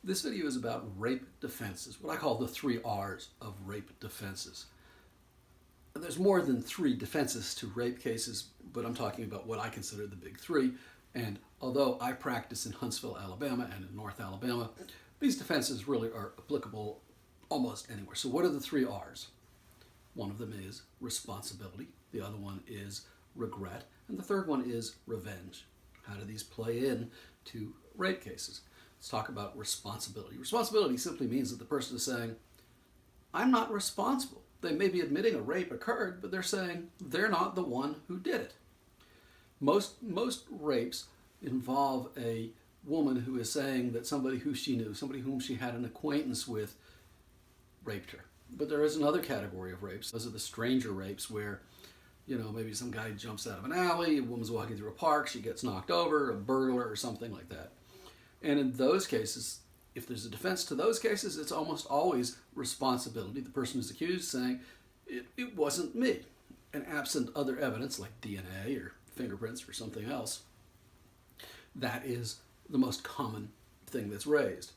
This video is about rape defenses, what I call the 3 R's of rape defenses. There's more than 3 defenses to rape cases, but I'm talking about what I consider the big 3. And although I practice in Huntsville, Alabama and in North Alabama, these defenses really are applicable almost anywhere. So what are the 3 R's? One of them is responsibility, the other one is regret, and the third one is revenge. How do these play in to rape cases? Let's talk about responsibility. Responsibility simply means that the person is saying, I'm not responsible. They may be admitting a rape occurred, but they're saying they're not the one who did it. Most rapes involve a woman who is saying that somebody who she knew, somebody whom she had an acquaintance with, raped her. But there is another category of rapes. Those are the stranger rapes where, maybe some guy jumps out of an alley, a woman's walking through a park, she gets knocked over, a burglar or something like that. And in those cases, if there's a defense to those cases, it's almost always responsibility. The person who's accused saying, it wasn't me. And absent other evidence like DNA or fingerprints or something else, that is the most common thing that's raised.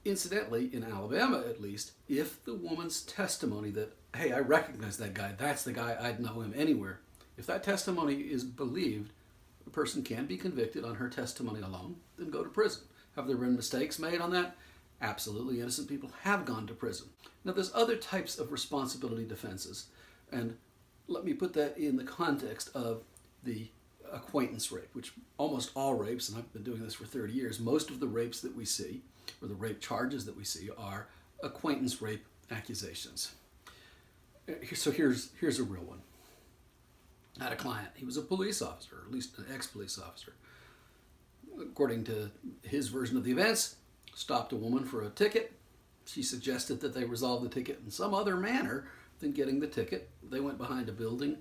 Incidentally, in Alabama at least, if the woman's testimony that, hey, I recognize that guy, that's the guy, I'd know him anywhere, if that testimony is believed, a person can be convicted on her testimony alone, then go to prison. Have there been mistakes made on that? Absolutely, innocent people have gone to prison. Now, there's other types of responsibility defenses, and let me put that in the context of the acquaintance rape, which almost all rapes, and I've been doing this for 30 years, most of the rapes that we see, or the rape charges that we see, are acquaintance rape accusations. So here's a real one. I had a client. He was a police officer, or at least an ex-police officer. According to his version of the events, stopped a woman for a ticket. She suggested that they resolve the ticket in some other manner than getting the ticket. They went behind a building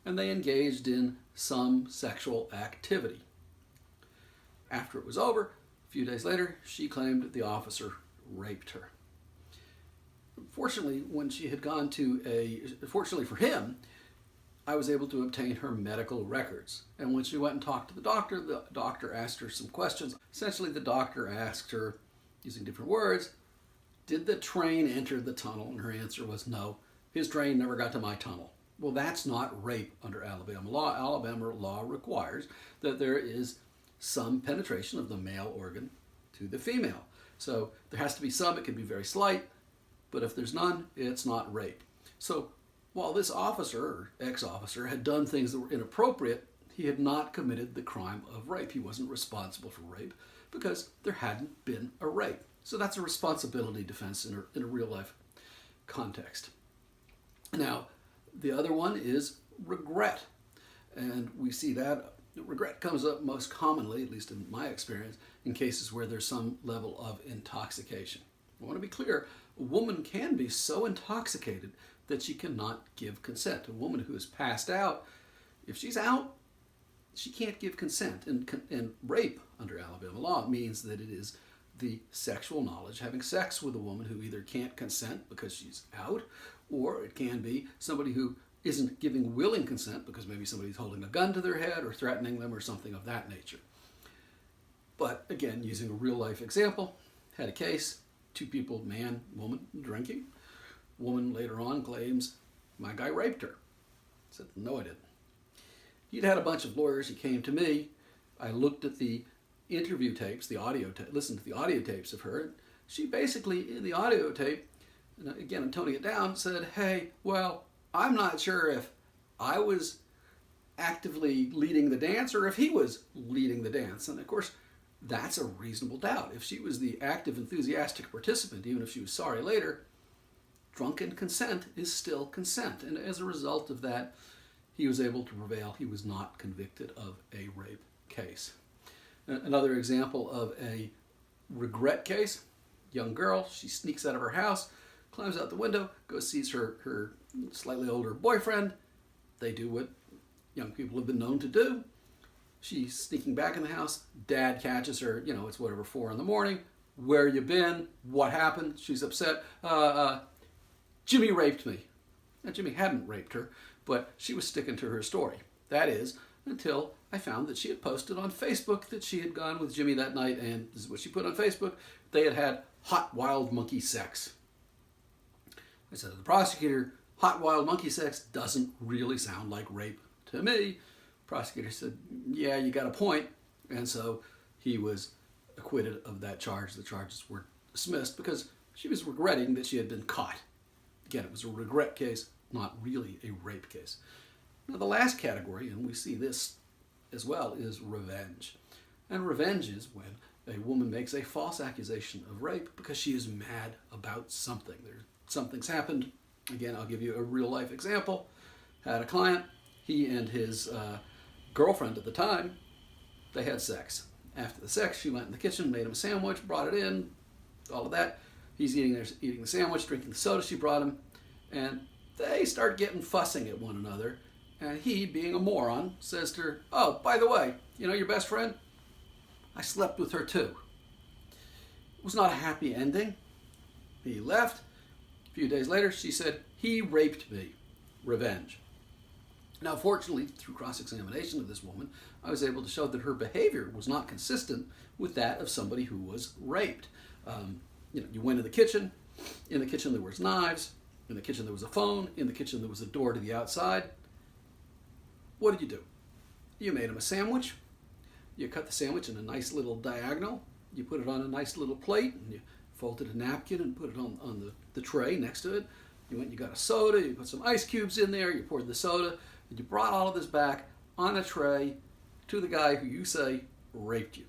and they engaged in some sexual activity. After it was over, a few days later, she claimed the officer raped her. Fortunately, when she had gone fortunately for him, I was able to obtain her medical records. And when she went and talked to the doctor asked her some questions. Essentially, the doctor asked her, using different words, did the train enter the tunnel? And her answer was no. His train never got to my tunnel. Well, that's not rape under Alabama law. Alabama law requires that there is some penetration of the male organ to the female. So there has to be some. It can be very slight. But if there's none, it's not rape. So while this officer, or ex-officer, had done things that were inappropriate, he had not committed the crime of rape. He wasn't responsible for rape because there hadn't been a rape. So that's a responsibility defense in a real-life context. Now, the other one is regret. And we see that regret comes up most commonly, at least in my experience, in cases where there's some level of intoxication. I want to be clear, a woman can be so intoxicated that she cannot give consent. A woman who is passed out, if she's out, she can't give consent. And rape under Alabama law means that it is the sexual knowledge, having sex with a woman who either can't consent because she's out, or it can be somebody who isn't giving willing consent because maybe somebody's holding a gun to their head or threatening them or something of that nature. But again, using a real life example, had a case, 2 people, man, woman, drinking. Woman later on claims, my guy raped her. I said, no, I didn't. He'd had a bunch of lawyers. He came to me. I looked at the interview tapes, listened to the audio tapes of her. She basically, in the audio tape, and again, I'm toning it down, said, hey, well, I'm not sure if I was actively leading the dance or if he was leading the dance. And of course, that's a reasonable doubt. If she was the active, enthusiastic participant, even if she was sorry later, drunken consent is still consent. And as a result of that, he was able to prevail. He was not convicted of a rape case. Another example of a regret case, young girl, she sneaks out of her house, climbs out the window, goes sees her slightly older boyfriend. They do what young people have been known to do. She's sneaking back in the house. Dad catches her, it's whatever, 4 a.m. Where you been? What happened? She's upset. Jimmy raped me. Now, Jimmy hadn't raped her, but she was sticking to her story. That is, until I found that she had posted on Facebook that she had gone with Jimmy that night, and this is what she put on Facebook: they had had hot wild monkey sex. I said to the prosecutor, hot wild monkey sex doesn't really sound like rape to me. Prosecutor said, yeah, you got a point. And so he was acquitted of that charge. The charges were dismissed because she was regretting that she had been caught. Again, it was a regret case, not really a rape case. Now, the last category, and we see this as well, is revenge. And revenge is when a woman makes a false accusation of rape because she is mad about something. Something's happened. Again, I'll give you a real life example. Had a client, he and his girlfriend at the time, they had sex. After the sex, she went in the kitchen, made him a sandwich, brought it in, all of that. He's eating the sandwich, drinking the soda she brought him, and they start getting fussing at one another. And he, being a moron, says to her, oh, by the way, you know your best friend? I slept with her too. It was not a happy ending. He left. A few days later, she said, he raped me. Revenge. Now, fortunately, through cross-examination of this woman, I was able to show that her behavior was not consistent with that of somebody who was raped. You went in the kitchen. In the kitchen there was knives. In the kitchen there was a phone. In the kitchen there was a door to the outside. What did you do? You made him a sandwich. You cut the sandwich in a nice little diagonal. You put it on a nice little plate, and you folded a napkin and put it on the tray next to it. You went and you got a soda. You put some ice cubes in there. You poured the soda. And you brought all of this back on a tray to the guy who you say raped you.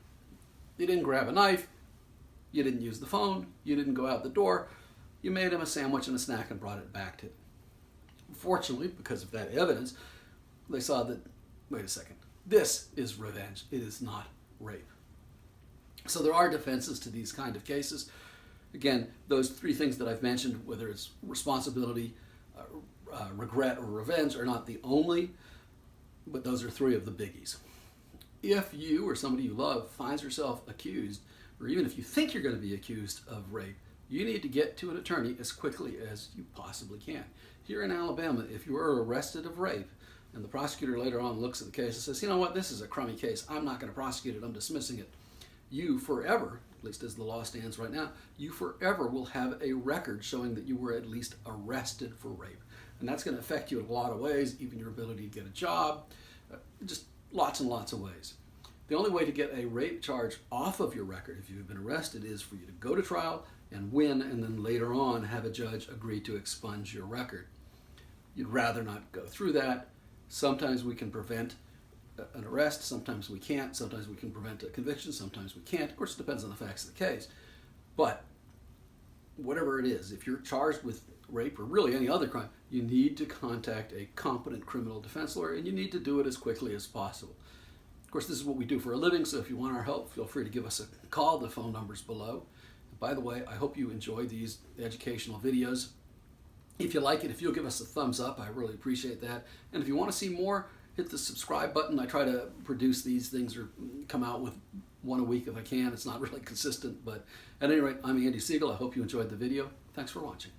You didn't grab a knife. You didn't use the phone. You didn't go out the door. You made him a sandwich and a snack and brought it back to him. Fortunately, because of that evidence, they saw that, wait a second, this is revenge. It is not rape. So there are defenses to these kind of cases. Again, those three things that I've mentioned, whether it's responsibility, regret, or revenge, are not the only, but those are three of the biggies. If you or somebody you love finds yourself accused, or even if you think you're going to be accused of rape, you need to get to an attorney as quickly as you possibly can. Here in Alabama, if you are arrested of rape, and the prosecutor later on looks at the case and says, you know what, this is a crummy case, I'm not going to prosecute it, I'm dismissing it, you forever, at least as the law stands right now, you forever will have a record showing that you were at least arrested for rape. And that's going to affect you in a lot of ways, even your ability to get a job, just lots and lots of ways. The only way to get a rape charge off of your record if you've been arrested is for you to go to trial and win, and then later on have a judge agree to expunge your record. You'd rather not go through that. Sometimes we can prevent an arrest, sometimes we can't, sometimes we can prevent a conviction, sometimes we can't. Of course, it depends on the facts of the case. But whatever it is, if you're charged with rape or really any other crime, you need to contact a competent criminal defense lawyer, and you need to do it as quickly as possible. Of course, this is what we do for a living, so if you want our help, feel free to give us a call. The phone number's below. By the way, I hope you enjoy these educational videos. If you like it, if you'll give us a thumbs up, I really appreciate that. And if you want to see more, hit the subscribe button. I try to produce these things or come out with one a week if I can. It's not really consistent, but at any rate, I'm Andy Siegel. I hope you enjoyed the video. Thanks for watching.